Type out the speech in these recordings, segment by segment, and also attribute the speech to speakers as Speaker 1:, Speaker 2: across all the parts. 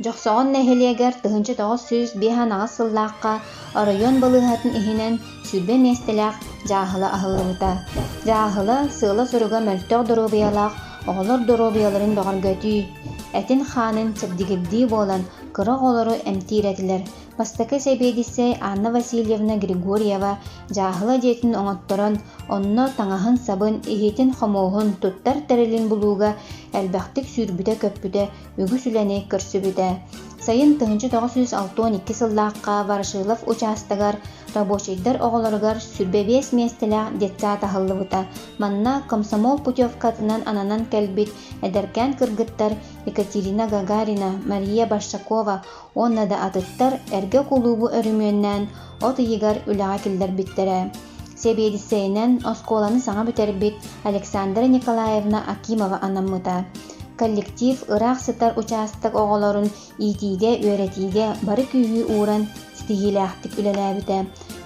Speaker 1: Жоксоҕон нэһилиэгэр тыһынчы тоҕус сүүс биэһэн аҕас сыллаахха оройон балыыһатын иһинэн сүрбэ миэстэлээх Дьааһыла аһыллыбыта. Дьааһыла сыала суруга мөлтөөх доруобуйалаах оҕолор доруобуяларын бөҕөргөтүү. Этин хаанын чэпдигирдии буолан кыра оҕолору эмтиирэтилэр. Бастакы сэбиэдиссэй Анна Васильевна Григорьева Дьааһыла диэтин оҥотторон, онно таҥаһын сабын иһитин хомууһун туттар тэрилин булууга элбэхтик сүүрбүтэ көппүтэ үгүс үлэни көрсүбүтэ. Сайын тыһынчы 962 сыллаахха Ворошилов участагар рабочийдар оҕолоругар сүрбэбиэс миэстэлээх детсаат аһыллыбыта. Манна комсомол путевкатынан ананан кэлбит эдэркээн кыргыттар Екатерина Гагарина, Мария Башшакова онна да атыттар эргэ кулуубу өрүмүөннään от ийигар үлэҕэ киллэрбиттэрэ. Себиэдиссэйинэн оскуоланы саҥа бүтэрбит Александра Николаевна Акимова анаммыта. Коллектив ыраах сытар участок оҕолорун иитиге үөретиге бары күүһүү ууран ситигилээхтик үлэлээбитэ.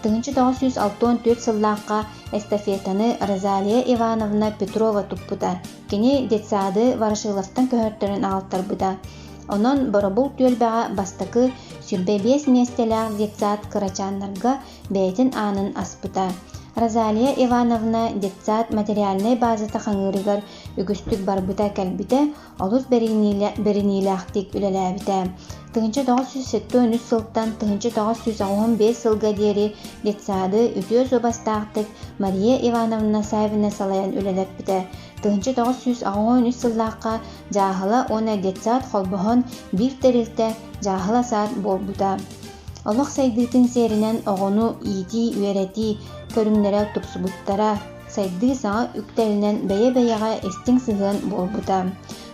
Speaker 1: Тыһынчы 964 сыллаахха эстафетаны Розалия Ивановна Петрова туппута. Кини детсаады Ворошиловтан көһөртөрүн аҕалтарбыта. Онон боробул түөлбэҕэ бастакы сүрбэбиэс миэстэлээх детсаат кырачааннарга бэйэтин аанын аспыта. Розалия Ивановна детсаат материальный базата хаҥыырыгар үгүстүк барбыта кэлбитэ, олус бериниилээхтик үлэлээбитэ. Тыһынчы 973 сылтан тыһынчы 915 сылга диэри детсаады үтүө собастаахтык Мария Ивановна Савина салайан үлэлэппитэ. Тыһынчы 913 сыллаахха Дьааһыла уона детсаат холбоһон бир терилтэ Дьааһыла саат буолбута. Олох сайдыытын сээринэн оҕону иити үөрэти көрүҥнэрэ тупсубуттара сайдыы саҥа үктэринэн бэйэ-бэйэҕэ эстиң сыһыан буолбута.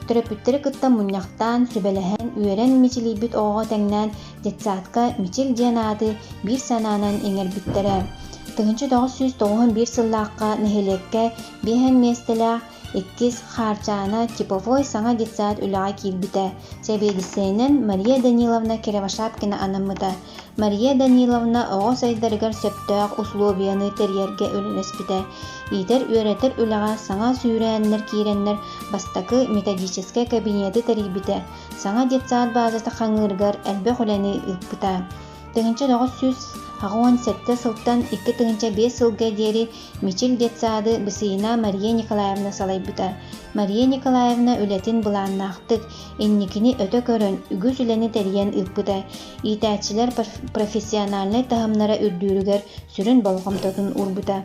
Speaker 1: Төрөпүттэрэ кытта мунньахтаан сүбэлэһэн үөрэн мичилийбит оҕоҕо тэҥнээн детсаатка мичил диэн ааты биир санаанан иҥэрбиттэрэ. Тыһынчы 991 сыллаахха нэһилекке биэһэн миэстэлээх иккис хаарчаана типовой саҥа детсаат үлэҕэ киирбитэ. Себиэдиссэйинэн Мария Даниловна Киревошапкина анаммыта. Мария Даниловна оҕо сайдарыгар сөптөөх условияны терьерге өлөлөспүтэ. Иитер үөрэтер үлэҕэ саҥа сүүрээннэр киирэннэр бастакы методический кабинеты терийбитэ. Саҥа детсаат базата хаҥыырыгар элбэх үлэни ыппыта. Тыһынчы 917 сылтан 2-5 сылга диэри мичил детсаады бысыйына Мария Николаевна салайбыта. Мария Николаевна үлэтин былааннаахтык инникини өтө көрөн үгүс үлэни терийэн ыппыта. Иитээчилэр профессиональный таһымнара үрдүүрүгэр сүрүн болгомтотун урбута.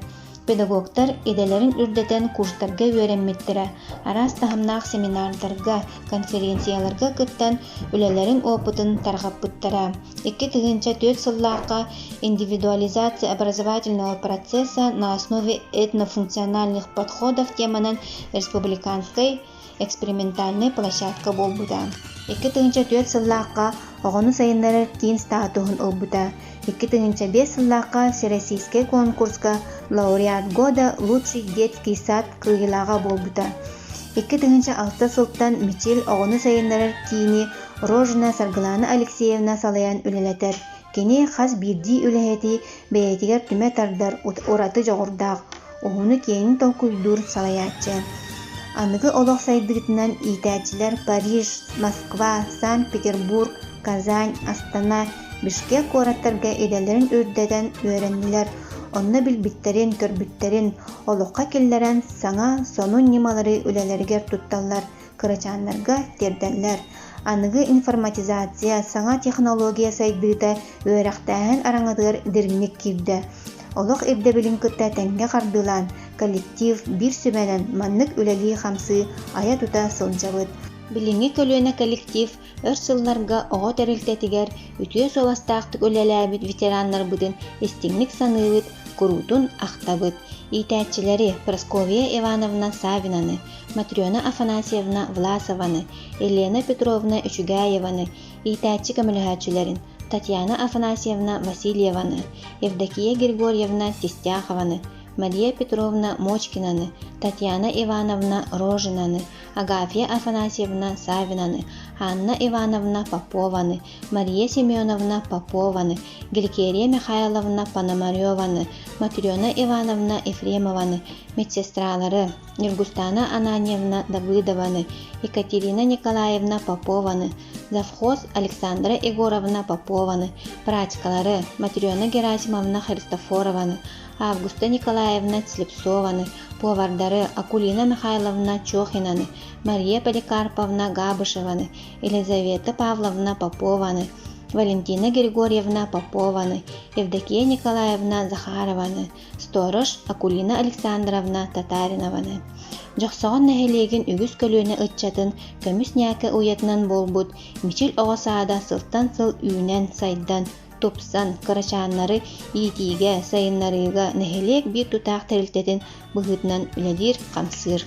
Speaker 1: Педагогтар иделерин үрдэтен курстарга үөрэммиттэрэ, араас таһымнаах семинардарга, конференцияларга кыттан үлэлэрин опытын тарҕаппыттара. 2-4 сыллаахха индивидуализация образовательного процесса на основе этнофункциональных подходов теманан республиканской экспериментальной площадка болбута. 2-4 сыллаахха оҕону сайыннары тиин статуһун ылбута. 2-5 сыллаахха всероссийский конкурска лауреат года лучший детский сад кыйылаага болбута. 2-6 сылтан мичил оҕону сайыннары тиини Рожина Саргылана Алексеевна салаян үлэлэтэр. Кини хас бирдии үлэһэти бэйэтигэр түмэ тардар ураты жоҕурдаах. Уһуну киэнин толкуйдуур салаяччы. Аныгы олох сайдыгытынан иитээчилэр Париж, Москва, Санкт-Петербург, Казань, Астана, Бишкек куораттарга иделерин үрдэтэн үөрэннилэр. Онно билбиттерин, көрбүттерин, олохқа киллерен саҥа сонун нималары үлэлэригэр тутталлар, кырачааннарга тердэллэр. Аныгы информатизация, саҥа технология сайдыыта үөрэхтээһэн араҥатыгар диринник киирдэ. Олох эбдэ билин кытта тэҥҥэ хардыылаан, коллектив бир сүмэнэн маннык үлэлии хамсыы ая тута сылдьабыт. Билиҥҥи көлүөнэ коллектив өр сылларга оҕо тэрилтэтигэр үтүө собастаахтык үлэлээбит ветераннарбытын эстиҥник саныыбыт, куруутун ахтабыт. Иитээччилэри Прасковья Ивановна Савинаны, Матрёна Афанасьевна Власованы, Елена Петровна Үчүгаеваны, иитээччи көмөлөһөөчүлэрин Татьяна Афанасьевна Васильеваны, Евдокия Григорьевна Тестяхованы, Мария Петровна Мочкинаны, Татьяна Ивановна Рожинаны, Агафья Афанасьевна Савинаны, Анна Ивановна Попованы, Мария Семеновна Попованы, Гликерия Михайловна Пономарёваны, Матрёна Ивановна Ефремованы, медсестралары Нургустана Ананьевна Давыдованы, Екатерина Николаевна Попованы, завхоз Александра Егоровна Попованы, прачкалары Матрёна Герасимовна Христофорованы, Августа Николаевна Слепцованы, повардары Акулина Михайловна Чохинаны, Мария Поликарповна Габышеваны, Елизавета Павловна Попованы, Валентина Григорьевна Попованы, Евдокия Николаевна Захарованы, сторож Акулина Александровна Татаринованы. Жоқсоғын нәхелеген үгіз көлөне ытчатын көміс нәкі уятынан болбут, мичил оғасаада сылттан сыл үйнен сайдан, топсан, кырачаннары иетиге, сайыннарыға нәхелек бір тұтақ тәрілтетін бұғытынан үләдір қамсыр.